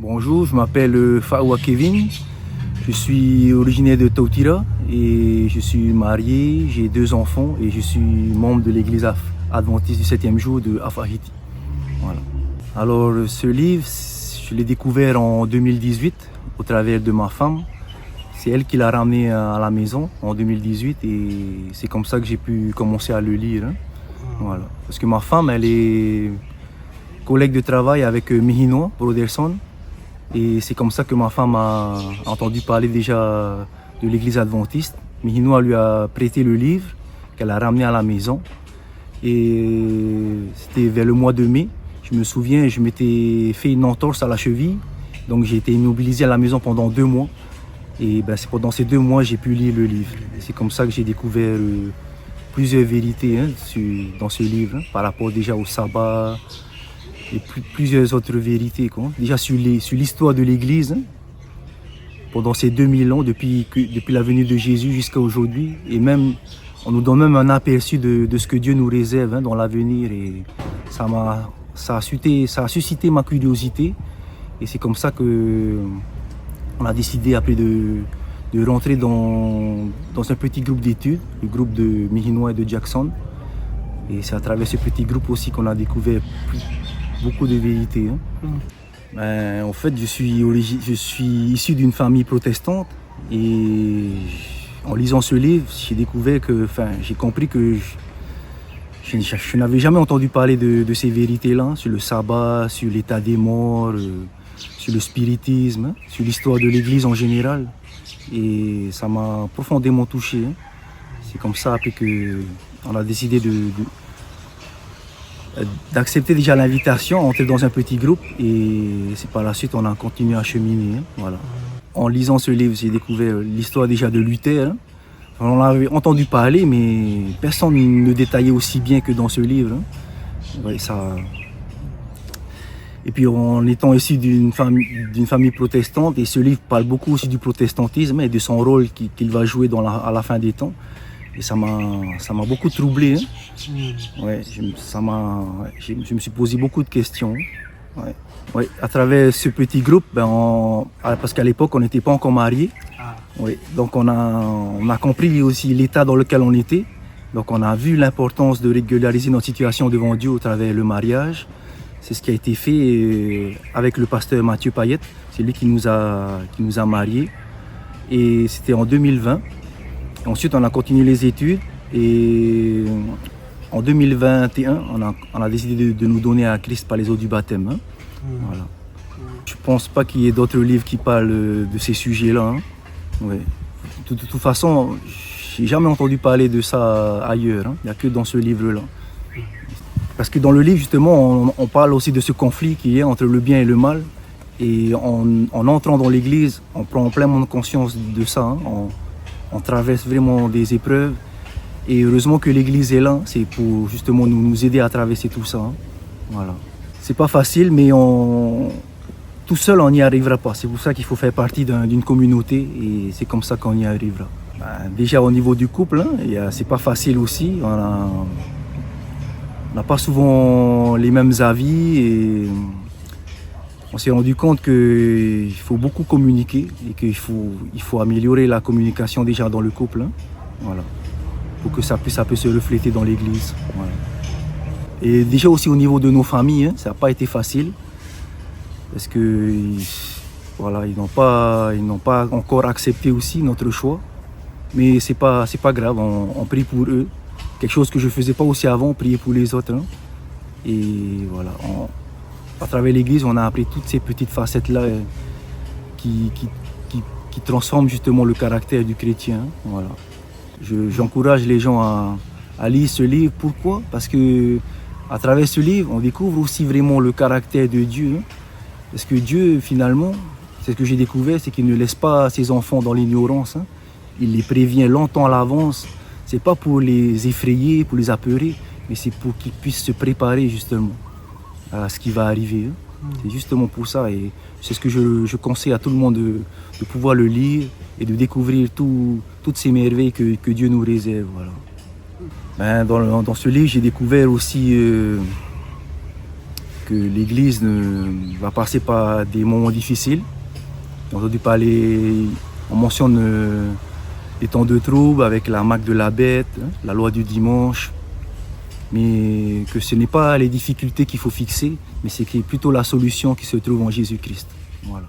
Bonjour, je m'appelle Faoua Kevin, je suis originaire de Tautira et je suis marié, j'ai 2 enfants et je suis membre de l'église adventiste du 7e jour de Afahiti. Voilà. Alors ce livre, je l'ai découvert en 2018 au travers de ma femme. C'est elle qui l'a ramené à la maison en 2018 et c'est comme ça que j'ai pu commencer à le lire. Voilà. Parce que ma femme, elle est collègue de travail avec Mihinois Broderson. Et c'est comme ça que ma femme a entendu parler déjà de l'église adventiste. Mihinois lui a prêté le livre qu'elle a ramené à la maison. Et c'était vers le mois de mai. Je me souviens, je m'étais fait une entorse à la cheville. Donc j'ai été immobilisé à la maison pendant 2 mois. Et c'est pendant ces 2 mois j'ai pu lire le livre. C'est comme ça que j'ai découvert plusieurs vérités dans ce livre, par rapport déjà au sabbat, et plusieurs autres vérités. Déjà sur l'histoire de l'Église, pendant ces 2000 ans, depuis la venue de Jésus jusqu'à aujourd'hui. Et même, on nous donne même un aperçu de ce que Dieu nous réserve dans l'avenir. Et ça a suscité ma curiosité. Et c'est comme ça qu'on a décidé après de rentrer dans un petit groupe d'études, le groupe de Mihinois et de Jackson. Et c'est à travers ce petit groupe aussi qu'on a découvert beaucoup de vérités. En fait, je suis issu d'une famille protestante et en lisant ce livre, j'ai compris que je n'avais jamais entendu parler de ces vérités-là, sur le sabbat, sur l'état des morts, sur le spiritisme, sur l'histoire de l'Église en général. Et ça m'a profondément touché. C'est comme ça après qu'on a décidé d'accepter déjà l'invitation, entrer dans un petit groupe et c'est par la suite on a continué à cheminer. Voilà. En lisant ce livre, j'ai découvert l'histoire déjà de Luther. On en avait entendu parler, mais personne ne détaillait aussi bien que dans ce livre. Ouais, ça... Et puis en étant issu d'une famille protestante, et ce livre parle beaucoup aussi du protestantisme et de son rôle qu'il va jouer à la fin des temps. Et ça m'a beaucoup troublé. Ouais, je me suis posé beaucoup de questions. Ouais. Ouais, à travers ce petit groupe, parce qu'à l'époque on n'était pas encore mariés. Ouais, donc on a compris aussi l'état dans lequel on était. Donc on a vu l'importance de régulariser notre situation devant Dieu au travers le mariage. C'est ce qui a été fait avec le pasteur Mathieu Payette. C'est lui qui nous a mariés. Et c'était en 2020. Ensuite, on a continué les études et en 2021, on a décidé de nous donner à Christ par les eaux du baptême. Voilà. Je ne pense pas qu'il y ait d'autres livres qui parlent de ces sujets-là. Ouais. De toute façon, je n'ai jamais entendu parler de ça ailleurs. Il n'y a que dans ce livre-là. Parce que dans le livre, justement, on parle aussi de ce conflit qu'il y a entre le bien et le mal. Et en entrant dans l'église, on prend pleinement conscience de ça. On traverse vraiment des épreuves et heureusement que l'église est là, c'est pour justement nous aider à traverser tout ça. Voilà. C'est pas facile, mais tout seul on n'y arrivera pas. C'est pour ça qu'il faut faire partie d'une communauté et c'est comme ça qu'on y arrivera. Déjà au niveau du couple, c'est pas facile aussi. On n'a pas souvent les mêmes avis et on s'est rendu compte qu'il faut beaucoup communiquer et qu'il faut améliorer la communication déjà dans le couple. Voilà. Pour que ça puisse se refléter dans l'église. Voilà. Et déjà aussi au niveau de nos familles, ça n'a pas été facile. Parce que voilà, ils n'ont pas encore accepté aussi notre choix. Mais c'est pas grave, on prie pour eux. Quelque chose que je ne faisais pas aussi avant, prier pour les autres. Et voilà. À travers l'église, on a appris toutes ces petites facettes-là qui transforment justement le caractère du chrétien. Voilà. J'encourage les gens à lire ce livre. Pourquoi? Parce que à travers ce livre, on découvre aussi vraiment le caractère de Dieu. Parce que Dieu, finalement, c'est ce que j'ai découvert, c'est qu'il ne laisse pas ses enfants dans l'ignorance. Il les prévient longtemps à l'avance. C'est pas pour les effrayer, pour les apeurer, mais c'est pour qu'ils puissent se préparer justement à ce qui va arriver. C'est justement pour ça et c'est ce que je conseille à tout le monde de pouvoir le lire et de découvrir toutes ces merveilles que Dieu nous réserve. Voilà. Dans ce livre, j'ai découvert aussi que l'Église va passer par des moments difficiles. On a entendu parler, on mentionne les temps de trouble avec la marque de la bête, la loi du dimanche, mais que ce n'est pas les difficultés qu'il faut fixer, mais c'est plutôt la solution qui se trouve en Jésus-Christ. Voilà.